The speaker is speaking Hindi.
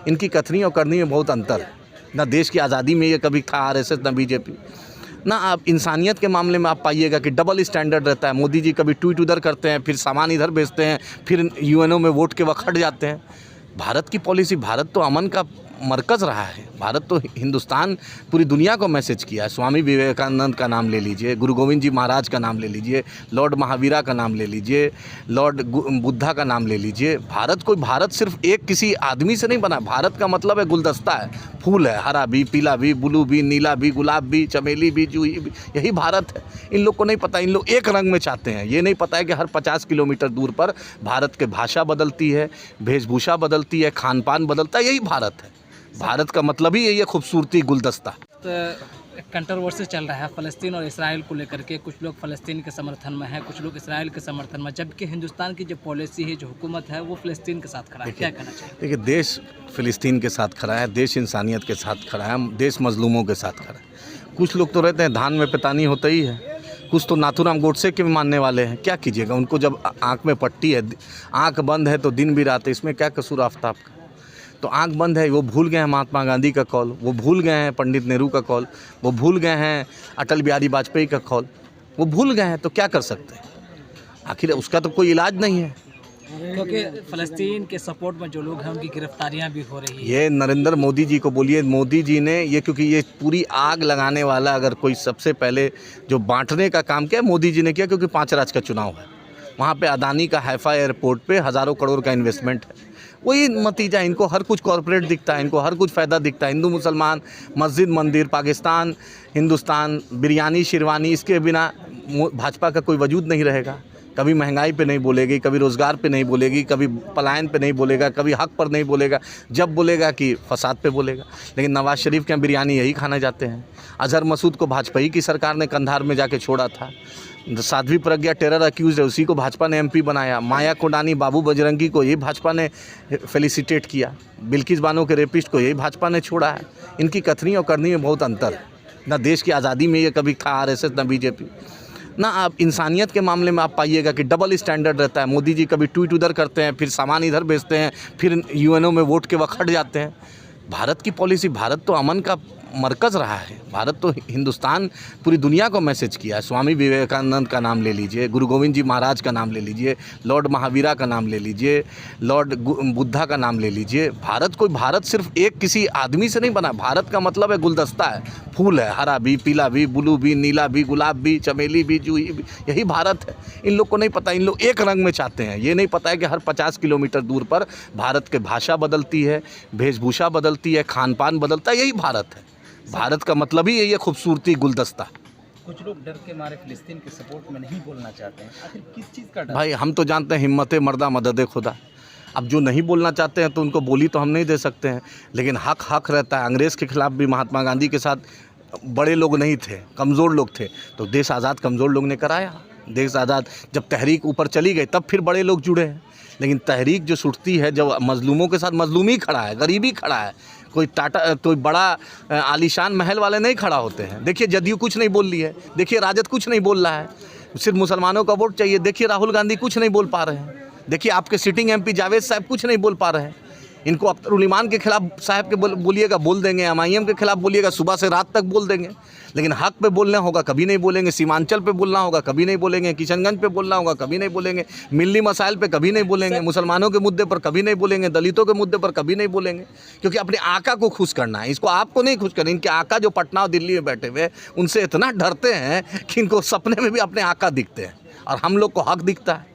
इनकी कथनी और करनी में बहुत अंतर है। ना देश की आज़ादी में ये कभी था आरएसएस, ना बीजेपी। ना आप इंसानियत के मामले में आप पाइएगा कि डबल स्टैंडर्ड रहता है। मोदी जी कभी ट्वीट उधर करते हैं, फिर सामान इधर भेजते हैं, फिर यूएनओ में वोट के वक्त हट जाते हैं। भारत की पॉलिसी, भारत तो अमन का मरकज़ रहा है। भारत तो हिंदुस्तान पूरी दुनिया को मैसेज किया है। स्वामी विवेकानंद का नाम ले लीजिए, गुरु गोविंद जी महाराज का नाम ले लीजिए, लॉर्ड महावीरा का नाम ले लीजिए, लॉर्ड बुद्धा का नाम ले लीजिए। भारत सिर्फ एक किसी आदमी से नहीं बना। भारत का मतलब है गुलदस्ता है, फूल है, हरा भी, पीला भी, ब्लू भी, नीला भी, गुलाब भी, चमेली भी, जूही भी, यही भारत है। इन लोग को नहीं पता, इन लोग एक रंग में चाहते हैं। ये नहीं पता है कि हर 50 किलोमीटर दूर पर भारत की भाषा बदलती है, वेशभूषा बदलती है, खान पान बदलता है। यही भारत है। भारत का मतलब ही यही है, खूबसूरती, गुलदस्ता। कंट्रोवर्सी चल रहा है फ़लस्तीन और इसराइल को लेकर के। कुछ लोग फ़लस्तीन के समर्थन में हैं, कुछ लोग इसराइल के समर्थन में, जबकि हिंदुस्तान की जो पॉलिसी है, जो हुकूमत है, वो फ़लस्तीन के साथ खड़ा है। क्या कहना चाहिए? देखिए, देश फ़िलिस्तीन के साथ खड़ा है, देश इंसानियत के साथ खड़ा है, देश मजलूमों के साथ खड़ा है। कुछ लोग तो रहते हैं धान में पितानी होता ही है, कुछ तो नाथूराम गोडसे के मानने वाले हैं। क्या कीजिएगा, उनको जब आँख में पट्टी है, आँख बंद है तो दिन भी रात है। इसमें क्या कसूर आफ्ताब का? तो आँख बंद है, वो भूल गए हैं महात्मा गांधी का कॉल, वो भूल गए हैं पंडित नेहरू का कॉल, वो भूल गए हैं अटल बिहारी वाजपेयी का कॉल, वो भूल गए हैं। तो क्या कर सकते हैं? आखिर उसका तो कोई इलाज नहीं है। क्योंकि फ़लस्तीन के सपोर्ट में जो लोग हैं, उनकी गिरफ्तारियां भी हो रही है। ये नरेंद्र मोदी जी को बोलिए, मोदी जी ने ये, क्योंकि ये पूरी आग लगाने वाला अगर कोई सबसे पहले जो बांटने का काम किया मोदी जी ने किया, क्योंकि 5 राज्य का चुनाव है। वहाँ पे अदानी का हैफा एयरपोर्ट पे हज़ारों करोड़ का इन्वेस्टमेंट है। वही नतीजा, इनको हर कुछ कॉरपोरेट दिखता है, इनको हर कुछ फ़ायदा दिखता है। हिंदू मुसलमान, मस्जिद मंदिर, पाकिस्तान, हिंदुस्तान, बिरयानी शेरवानी, इसके बिना भाजपा का कोई वजूद नहीं रहेगा। कभी महंगाई पे नहीं बोलेगी, कभी रोज़गार पे नहीं बोलेगी, कभी पलायन पे नहीं बोलेगा, कभी हक पर नहीं बोलेगा। जब बोलेगा कि फसाद पे बोलेगा। लेकिन नवाज शरीफ के यहाँ बिरयानी यही खाने जाते हैं। अजहर मसूद को भाजपा ही की सरकार ने कंधार में जाके छोड़ा था। साध्वी प्रज्ञा टेरर अक्यूज है, उसी को भाजपा ने एमपी बनाया। माया कोडानी, बाबू बजरंगी को यही भाजपा ने फेलिसिटेट किया। बिल्किस बानो के रेपिस्ट को यही भाजपा ने छोड़ा है। इनकी कथनी और करनी में बहुत अंतर है। ना देश की आज़ादी में ये कभी था आरएसएस, ना बीजेपी। ना आप इंसानियत के मामले में आप पाइएगा कि डबल स्टैंडर्ड रहता है। मोदी जी कभी ट्वीट उधर करते हैं, फिर सामान इधर भेजते हैं, फिर यूएनओ में वोट के वक्त हट जाते हैं। भारत की पॉलिसी, भारत तो अमन का मरकज़ रहा है। भारत तो हिंदुस्तान पूरी दुनिया को मैसेज किया है। स्वामी विवेकानंद का नाम ले लीजिए, गुरु गोविंद जी महाराज का नाम ले लीजिए, लॉर्ड महावीरा का नाम ले लीजिए, लॉर्ड बुद्धा का नाम ले लीजिए। भारत सिर्फ एक किसी आदमी से नहीं बना। भारत का मतलब है गुलदस्ता है, फूल है, हरा भी, पीला भी, ब्लू भी, नीला भी, गुलाब भी, चमेली भी, जूही भी, यही भारत है। इन लोग को नहीं पता, इन लोग एक रंग में चाहते हैं। ये नहीं पता है कि हर 50 किलोमीटर दूर पर भारत की भाषा बदलती है, वेशभूषा बदलती है, खान पान बदलता है। यही भारत है। भारत का मतलब ही यही है, खूबसूरती, गुलदस्ता। कुछ लोग डर के मारे फिलिस्तीन के सपोर्ट में नहीं बोलना चाहते हैं। आखिर किस चीज़ का डर? भाई, हम तो जानते हैं हिम्मत मर्दा मदद खुदा। अब जो नहीं बोलना चाहते हैं तो उनको बोली तो हम नहीं दे सकते हैं, लेकिन हक रहता है। अंग्रेज़ के खिलाफ भी महात्मा गांधी के साथ बड़े लोग नहीं थे, कमज़ोर लोग थे, तो देश आज़ाद कमज़ोर लोग ने कराया। देश आज़ाद जब तहरीक ऊपर चली गई तब फिर बड़े लोग जुड़े हैं। लेकिन तहरीक जो छुटती है जब मजलूमों के साथ, मजलूमी खड़ा है, गरीबी खड़ा है, कोई टाटा, कोई बड़ा आलीशान महल वाले नहीं खड़ा होते हैं। देखिए जदयू कुछ नहीं बोल रही है, देखिए राजद कुछ नहीं बोल रहा है, सिर्फ मुसलमानों का वोट चाहिए। देखिए राहुल गांधी कुछ नहीं बोल पा रहे हैं, देखिए आपके सिटिंग एमपी जावेद साहब कुछ नहीं बोल पा रहे हैं। इनको अख्तर ईमान के खिलाफ साहब के बोलिएगा बोल देंगे, एमआईएम के खिलाफ बोलिएगा सुबह से रात तक बोल देंगे। लेकिन हक पे बोलना होगा कभी नहीं बोलेंगे, सीमांचल पे बोलना होगा कभी नहीं बोलेंगे, किशनगंज पे बोलना होगा कभी नहीं बोलेंगे, मिल्ली मसाइल पे कभी नहीं बोलेंगे, मुसलमानों के मुद्दे पर कभी नहीं बोलेंगे, दलितों के मुद्दे पर कभी नहीं बोलेंगे। क्योंकि अपने आका को खुश करना है, इसको आपको नहीं खुश करना। इनके आका जो पटना और दिल्ली में बैठे हुए उनसे इतना डरते हैं कि इनको सपने में भी अपने आका दिखते हैं, और हम लोग को हक दिखता है।